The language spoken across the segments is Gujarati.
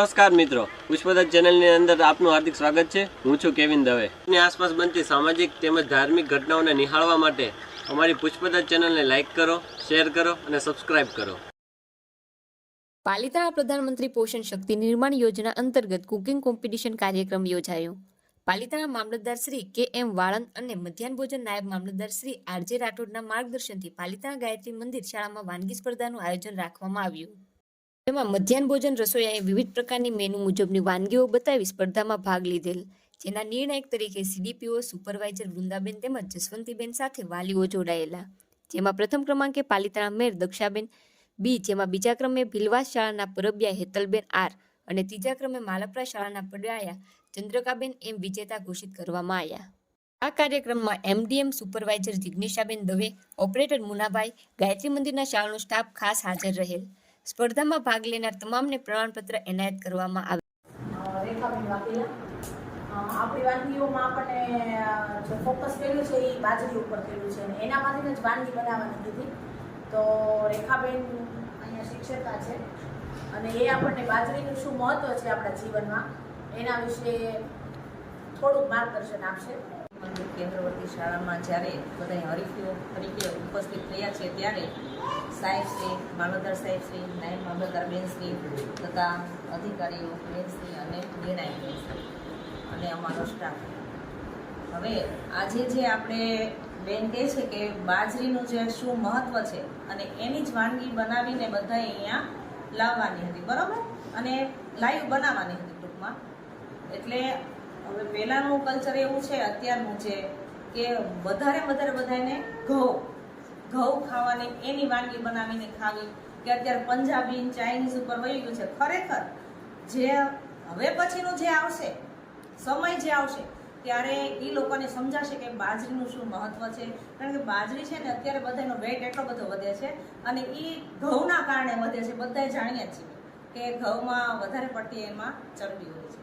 નમસ્કાર મિત્રો, પુષ્પદત્ત ચેનલની અંદર આપનું હાર્દિક સ્વાગત છે। હું છું કેવિન દવે। ની આસપાસ બનતી સામાજિક તેમજ ધાર્મિક ઘટનાઓને નિહાળવા માટે અમારી પુષ્પદત્ત ચેનલને લાઇક કરો, શેર કરો અને સબસ્ક્રાઇબ કરો। પાલિતાણા પ્રધાનમંત્રી પોષણ શક્તિ નિર્માણ યોજના અંતર્ગત કુકિંગ કોમ્પિટિશન કાર્યક્રમ યોજાયો। પાલિતાણા મામલતદાર શ્રી કે.એમ. વાળંદ અને મધ્યાહન ભોજન નાયબ મામલતદાર શ્રી આર.જે. રાઠોડના માર્ગદર્શનથી પાલિતાણા ગાયત્રી મંદિર શાળામાં વાનગી સ્પર્ધાનું આયોજન રાખવામાં આવ્યું। જેમાં મધ્યાહન ભોજન રસોઈયાએ વિવિધ પ્રકારની મેનુ મુજબની વાનગીઓ બતાવી સ્પર્ધામાં ભાગ લીધેલ, જેના નિર્ણાયક તરીકે સીડીપીઓ સુપરવાઇઝર વૃંદાબેન તેમજ જસવંતીબેન સાથે વાલીઓ જોડાયેલા। જેમાં પ્રથમ ક્રમાંકે પાલિતાણા મેયર દક્ષાબેન બી, જેમાં બીજા ક્રમે ભીલવાસ શાળાના પરબિયા હેતલબેન આર અને ત્રીજા ક્રમે માલપરા શાળાના પડાયા ચંદ્રકાબેન એમ વિજેતા ઘોષિત કરવામાં આવ્યા। આ કાર્યક્રમમાં MDM supervisor Jigneshaben Dave, operator Munabhai, Gayatri મંદિરના શાળાનો સ્ટાફ ખાસ હાજર રહેલ। સ્પર્ધામાં ભાગ લેનાર તમામને પ્રમાણપત્ર એનાયત કરવામાં આવ્યા। રેખાબેન વાઘેલા, આપણી વાનગીઓમાં આપણને જે ફોકસ કર્યું છે એ બાજરી ઉપર કર્યું છે અને એનામાંથી જ વાનગી બનાવવાની કીધી। તો રેખાબેન અહીંયા શિક્ષિકા છે અને એ આપણને બાજરીનું શું મહત્વ છે આપણા જીવનમાં એના વિશે થોડુંક માર્ગદર્શન આપશે। કેન્દ્રવર્તી શાળામાં જ્યારે બધા હરીફીઓ તરીકે ઉપસ્થિત થયા છે ત્યારે સાહેબશ્રી, મામલતદાર સાહેબશ્રી, નાયબ મામલતદાર બેનશ્રી તથા અધિકારીઓ બેનશ્રી અને નિર્ણાયક બેનશ્રી અને અમારો સ્ટાફ, હવે આજે જે આપણે બેન કહે છે કે બાજરીનું જે શું મહત્ત્વ છે અને એની જ વાનગી બનાવીને બધાએ અહીંયા લાવવાની હતી, બરાબર, અને લાઈવ બનાવવાની હતી ટૂંકમાં। એટલે હવે પહેલાંનું કલ્ચર એવું છે, અત્યારનું છે કે વધારે બધાને ઘઉં ખાવાની, એની વાનગી બનાવીને ખાવી, કે અત્યારે પંજાબી ચાઇનીઝ ઉપર વહી ગયું છે। ખરેખર જે હવે પછીનું જે આવશે સમય જે આવશે ત્યારે એ લોકોને સમજાશે કે બાજરીનું શું મહત્વ છે, કારણ કે બાજરી છે ને અત્યારે બધાનો વેટ એટલો બધો વધે છે અને એ ઘઉંના કારણે વધે છે। બધા જાણીએ છીએ કે ઘઉંમાં વધારે પડતી એમાં ચરબી હોય છે,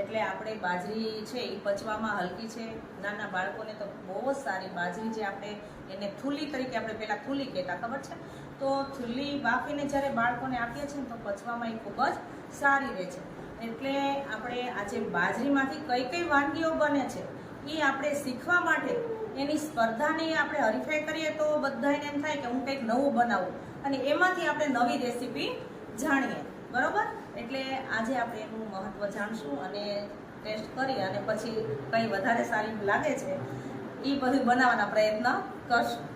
એટલે આપણે બાજરી છે એ પચવામાં હલકી છે। નાના બાળકોને તો બહુ જ સારી બાજરી, જે આપણે એને થૂલી તરીકે, આપણે પહેલાં થૂલી કહેતા, ખબર છે, તો થૂલી બાફીને જ્યારે બાળકોને આપીએ છીએ ને તો પચવામાં એ ખૂબ જ સારી રહે છે। એટલે આપણે આજે બાજરીમાંથી કઈ કઈ વાનગીઓ બને છે એ આપણે શીખવા માટે એની સ્પર્ધાની આપણે હરીફાઈ કરીએ તો બધાને એમ થાય કે હું કંઈક નવું બનાવું અને એમાંથી આપણે નવી રેસીપી જાણીએ, બરાબર। એટલે આજે આપણે એનું મહત્ત્વ જાણશું અને ટેસ્ટ કરી અને પછી કંઈ વધારે સારી લાગે છે એ બધું બનાવવાના પ્રયત્ન કરશું।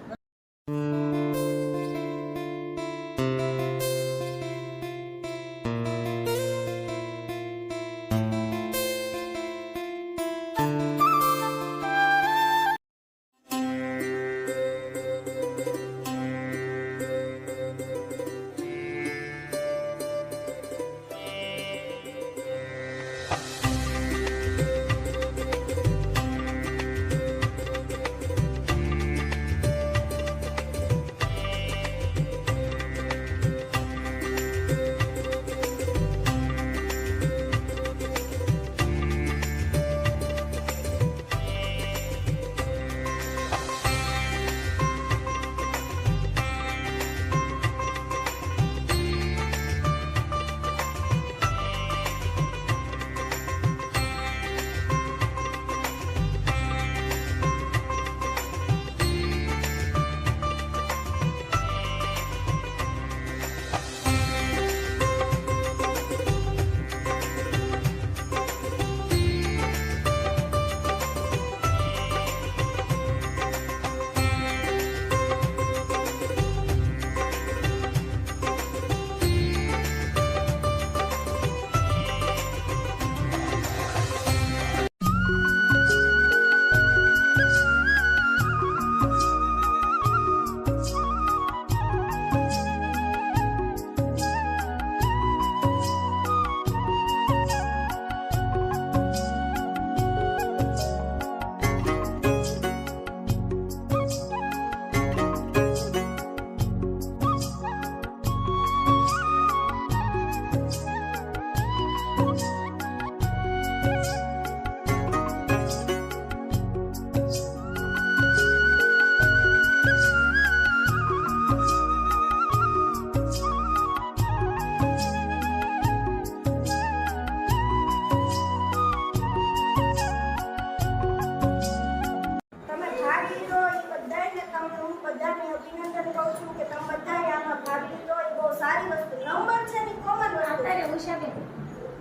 સારી વસ્તુ. નંબર છે ને કોમન વસ્તુ છે.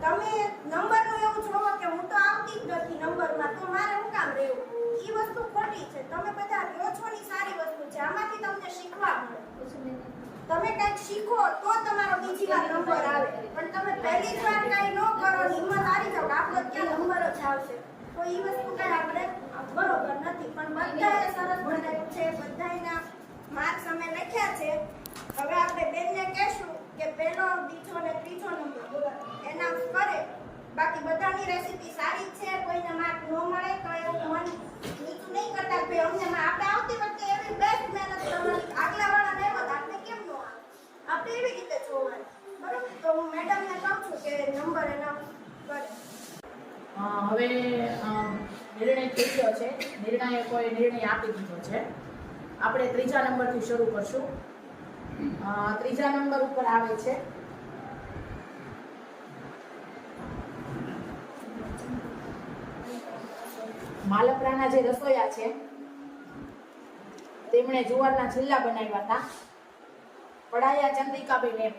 તમે નંબરનું એવું જોવો કે હું તો આવતી જ નથી નંબરમાં, તો મારે શું કામ રહેવું? ઈ વસ્તુ ખોટી છે. તમે બધા કહો છો ની સારી વસ્તુ છે. આમાંથી તમને શીખવા મળે. તમે કંઈક શીખો તો તમારો બીજી વાર નંબર આવે. પણ તમે પહેલી જ વાર કંઈ ન કરો, હિંમત હારી જાવ, આપણો ક્યાં નંબર જ આવશે, તો ઈ વસ્તુ કંઈ આપણે બરોબર નથી. પણ બધાએ સરસ બનાવ્યું છે, બધાના માર્ક્સ અમે લખ્યા છે. હવે આપણે બેનને કહેશું કે પહેલો, બીજો ને ત્રીજો નંબર એનાઉન્સ કરે. બાકી બધાની રેસીપી સારી છે. કોઈને માર્ક ન મળે તો એવું મન નીચું નહીં કરતા કે અમને આપણે આવતી વખતે એવી બેસ્ટ મહેનત કરવાની, આગલા વાળાને એમ જ આપણે કેમ ન આવે, આપણે એવી રીતે જોવાનું. બરોબર? તો હું મેડમને કહું છું કે નંબર એનાઉન્સ કરે. હવે નિર્ણય થઈ ગયો છે. નિર્ણાયકોએ નિર્ણય આપી દીધો છે. આપણે ત્રીજા નંબરથી શરૂ કરશું. ત્રીજા નંબર ઉપર આવે છે માલપરાના જે રસોયા છે તેમણે જુવારના છિલ્લા બનાવ્યા હતા. પડાયા ચંદ્રિકાબેન એમ.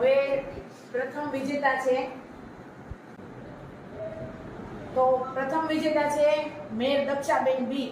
હવે પ્રથમ વિજેતા છે, તો પ્રથમ વિજેતા છે મેયર દક્ષાબેન બી.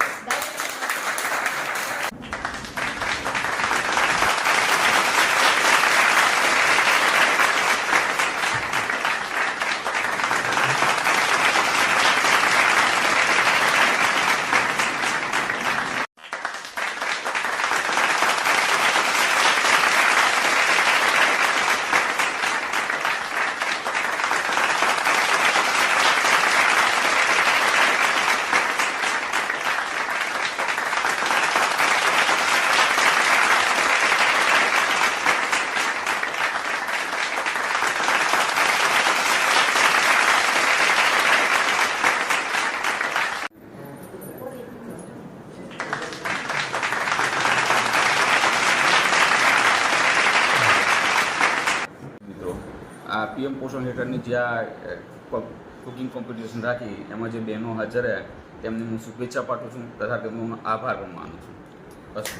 આ પીએમ પોષણ હેઠળની જે આ કુકિંગ કોમ્પિટિશન રાખી એમાં જે બહેનો હાજર રહ્યા તેમને હું શુભેચ્છા પાઠવું છું તથા તેમનો આભાર પણ માનું છું. બસ.